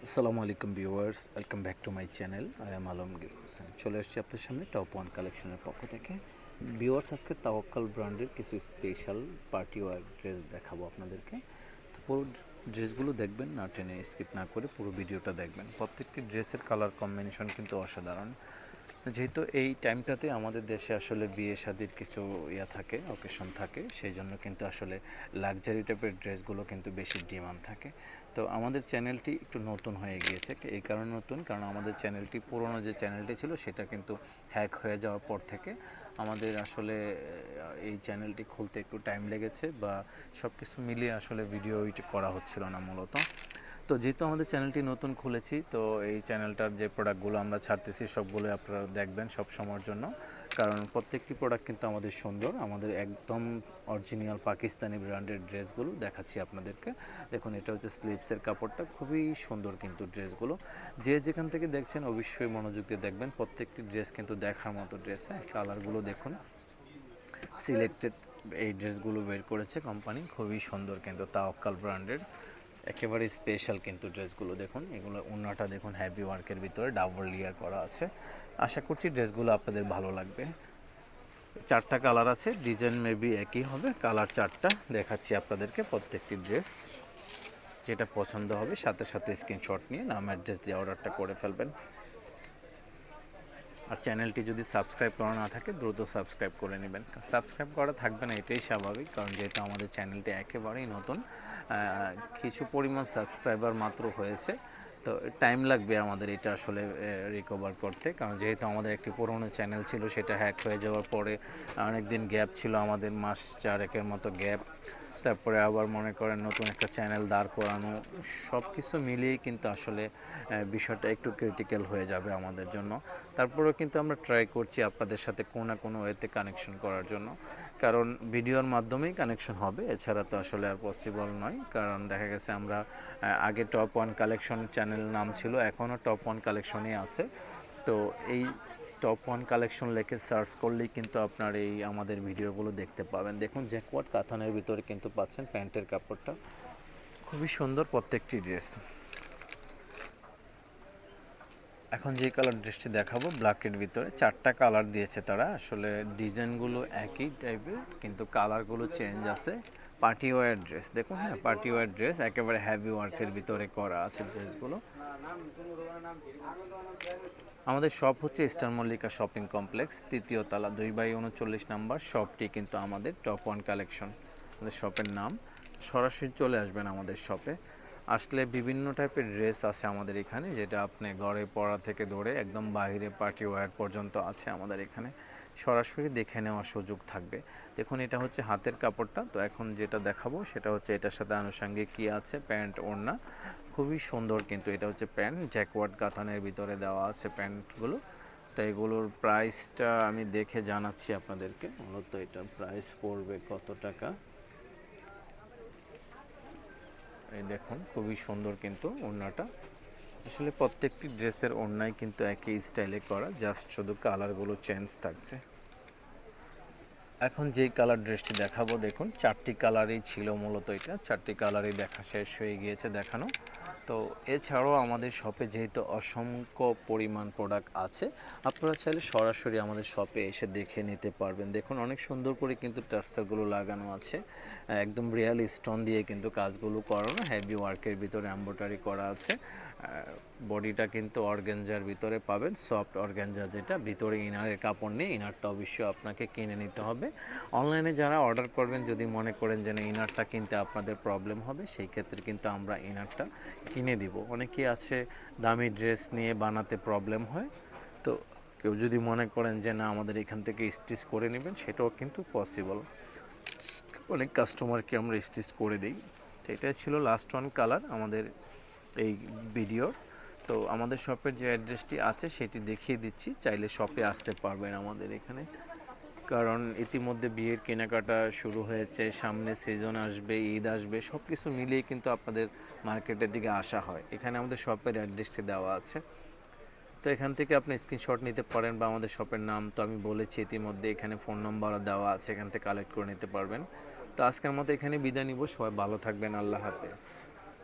আসসালামু আলাইকুম viewers, welcome back to my channel. I am Alamgir Hossain. চলে আসছি আপনার সামনে টপ ওয়ান কালেকশনের পক্ষ থেকে। ভিউয়ার্স, আজকে তাওয়াক্কাল ব্র্যান্ডের কিছু স্পেশাল পার্টি ওয়্যার ড্রেস দেখাবো আপনাদেরকে। তো পুরো ড্রেসগুলো দেখবেন, না টেনে স্কিপ না করে পুরো ভিডিওটা দেখবেন। প্রত্যেকটি ড্রেসের কালার কম্বিনেশন কিন্তু অসাধারণ। যেহেতু এই টাইমটাতে আমাদের দেশে আসলে বিয়ে শাদির কিছু থাকে, অকেশন থাকে, সেই জন্য কিন্তু আসলে লাক্সারি টাইপের ড্রেসগুলো কিন্তু বেশি ডিমান্ড থাকে। তো আমাদের চ্যানেলটি একটু নতুন হয়ে গিয়েছে। এই কারণে নতুন, কারণ আমাদের চ্যানেলটি পুরনো যে চ্যানেলটি ছিল সেটা কিন্তু হ্যাক হয়ে যাওয়ার পর থেকে আমাদের আসলে এই চ্যানেলটি খুলতে একটু টাইম লেগেছে, বা সব কিছু মিলিয়ে আসলে ভিডিও করা হচ্ছিল না মূলত। তো যেহেতু আমাদের চ্যানেলটি নতুন খুলেছি, তো এই চ্যানেলটার যে প্রোডাক্টগুলো আমরা ছাড়তেছি সবগুলো আপনারা দেখবেন সব সময়ের জন্য, কারণ প্রত্যেকটি প্রোডাক্ট কিন্তু আমাদের সুন্দর। আমাদের একদম অরিজিনাল পাকিস্তানি ব্র্যান্ডের ড্রেসগুলো দেখাচ্ছি আপনাদেরকে। দেখুন, এটা হচ্ছে স্লিভসের কাপড়টা, খুবই সুন্দর কিন্তু ড্রেসগুলো। যে যেখান থেকে দেখছেন অবশ্যই মনোযোগ দিয়ে দেখবেন, প্রত্যেকটি ড্রেস কিন্তু দেখার মতো ড্রেস। হ্যাঁ, কালারগুলো দেখুন, সিলেক্টেড এই ড্রেসগুলো বের করেছে কোম্পানি, খুবই সুন্দর কিন্তু তাওয়াক্কাল ব্র্যান্ডের, একেবারে স্পেশাল কিন্তু ড্রেসগুলো। দেখুন, এগুলো ওড়নাটা দেখুন, হ্যাভি ওয়ার্কের ভিতরে ডাবল লেয়ার করা আছে। আশা করছি ড্রেসগুলো আপনাদের ভালো লাগবে। চারটা কালার আছে, ডিজাইন মেবি একই হবে, কালার চারটা দেখাচ্ছি আপনাদেরকে। প্রত্যেকটি ড্রেস যেটা পছন্দ হবে সাথে সাথে স্ক্রিনশট নিয়ে নাম অ্যাড্রেস দিয়ে অর্ডারটা করে ফেলবেন। আর চ্যানেলটি যদি সাবস্ক্রাইব করা না থাকে দ্রুত সাবস্ক্রাইব করে নেবেন। সাবস্ক্রাইব করা থাকবে না এটাই স্বাভাবিক, কারণ যেহেতু আমাদের চ্যানেলটি একেবারেই নতুন, কিছু পরিমাণ সাবস্ক্রাইবার মাত্র হয়েছে। তো টাইম লাগবে আমাদের এটা আসলে রিকভার করতে, কারণ যেহেতু আমাদের একটি পুরনো চ্যানেল ছিল, সেটা হ্যাক হয়ে যাওয়ার পরে অনেক দিন গ্যাপ ছিল, আমাদের মাস চারেকের মতো গ্যাপ। তারপরে আবার মনে করেন নতুন একটা চ্যানেল দাঁড় করানো, সব কিছু মিলিয়েই কিন্তু আসলে বিষয়টা একটু ক্রিটিক্যাল হয়ে যাবে আমাদের জন্য। তারপরেও কিন্তু আমরা ট্রাই করছি আপনাদের সাথে কোনো না কোনো ওয়েতে কানেকশন করার জন্য, কারণ ভিডিওর মাধ্যমেই কানেকশন হবে, এছাড়া তো আসলে আর পসিবল নয়। কারণ দেখা গেছে আমরা আগে টপ ওয়ান কালেকশন চ্যানেল নাম ছিল, এখনও টপ ওয়ান কালেকশনই আছে। তো এই টপ ওয়ান কালেকশন লেখে সার্চ করলেই কিন্তু আপনার এই আমাদের ভিডিওগুলো দেখতে পাবেন। দেখুন, জ্যাকওয়ার্ড কাতানের ভিতরে কিন্তু পাচ্ছেন প্যান্টের কাপড়টা, খুবই সুন্দর প্রত্যেকটি ড্রেস। এখন যে কালার ড্রেসটি দেখাবো ব্ল্যাকের ভিতরে, চারটা কালার দিয়েছে তারা। আসলে ডিজাইনগুলো একই টাইপের কিন্তু কালারগুলো চেঞ্জ আছে। পার্টি ওয়্যার ড্রেস দেখুন, হ্যাঁ, পার্টি ওয়্যার ড্রেস, একেবারে হ্যাভি ওয়ার্কের ভিতরে করা আছে ড্রেসগুলো। আমাদের শপ হচ্ছে ইস্টার মল্লিকা শপিং কমপ্লেক্স, তৃতীয় তলা, 2/39 নাম্বার শপটি কিন্তু আমাদের টপ ওয়ান কালেকশন আমাদের শপের নাম। সরাসরি চলে আসবেন আমাদের শপে, আসলে বিভিন্ন টাইপের ড্রেস আছে আমাদের এখানে, যেটা আপনি ঘরে পরা থেকে ধরে একদম বাইরে পার্টি ওয়্যার পর্যন্ত আছে আমাদের এখানে, সরাসরি দেখে নেওয়ার সুযোগ থাকবে। দেখুন, এটা হচ্ছে হাতের কাপড়টা। তো এখন যেটা দেখাবো সেটা হচ্ছে এটার সাথে আনুষঙ্গিক কী আছে, প্যান্ট ওড়না, খুবই সুন্দর কিন্তু। এটা হচ্ছে প্যান্ট, জ্যাকওয়ার্ড কাতানের ভিতরে দেওয়া আছে প্যান্টগুলো। তো এগুলোর প্রাইসটা আমি দেখে জানাচ্ছি আপনাদেরকে। মূলত এটার প্রাইস পড়বে কত টাকা, এই দেখুন, খুবই সুন্দর কিন্তু ওড়নাটা। আসলে প্রত্যেকটি ড্রেসের ওড়নাই কিন্তু একই স্টাইলে করা, জাস্ট শুধু কালারগুলো চেঞ্জ থাকছে। এখন যেই কালার ড্রেসটি দেখাবো, দেখুন চারটি কালারই ছিল মূলত, এটা চারটি কালারই দেখা শেষ হয়ে গিয়েছে দেখানো। তো এছাড়াও আমাদের শপে যেহেতু অসংখ্য পরিমাণ প্রোডাক্ট আছে, আপনারা চাইলে সরাসরি আমাদের শপে এসে দেখে নিতে পারবেন। দেখুন, অনেক সুন্দর করে কিন্তু টার্সারগুলো লাগানো আছে, একদম রিয়েল স্টোন দিয়ে কিন্তু কাজগুলো করানো, হেভি ওয়ার্কের ভিতরে এমব্রয়ডারি করা আছে। বডিটা কিন্তু অর্গানজার ভিতরে পাবেন, সফট অর্গানজা, যেটা ভিতরে ইনারের কাপড় নেই, ইনারটা অবশ্যই আপনাকে কিনে নিতে হবে। অনলাইনে যারা অর্ডার করবেন, যদি মনে করেন যে ইনারটা কিনতে আপনাদের প্রবলেম হবে, সেই ক্ষেত্রে কিন্তু আমরা ইনারটা কিনে দিব। অনেকেই আছে দামি ড্রেস নিয়ে বানাতে প্রবলেম হয়, তো কেউ যদি মনে করেন যে না আমাদের এখান থেকে স্টিচ করে নেবেন, সেটাও কিন্তু পসিবল। অনেক কাস্টমারকে আমরা স্টিচ করে দিই। তো এটাই ছিল লাস্ট ওয়ান কালার আমাদের এই ভিডিওর। তো আমাদের শপের যে অ্যাড্রেসটি আছে সেটি দেখিয়ে দিচ্ছি, চাইলে শপে আসতে পারবেন আমাদের এখানে, কারণ ইতিমধ্যে বিয়ের কেনাকাটা শুরু হয়েছে, সামনে সিজন আসবে, ঈদ আসবে, সব কিছু মিলিয়ে কিন্তু আপনাদের মার্কেটের দিকে আসা হয়। এখানে আমাদের শপের অ্যাড্রেসটি দেওয়া আছে, তো এখান থেকে আপনি স্ক্রিনশট নিতে পারেন, বা আমাদের শপের নাম তো আমি বলেছি ইতিমধ্যে, এখানে ফোন নম্বরও দেওয়া আছে, এখান থেকে কালেক্ট করে নিতে পারবেন। তো আজকের মতো এখানে বিদায় নিব, সবাই ভালো থাকবেন, আল্লাহ হাফেজ।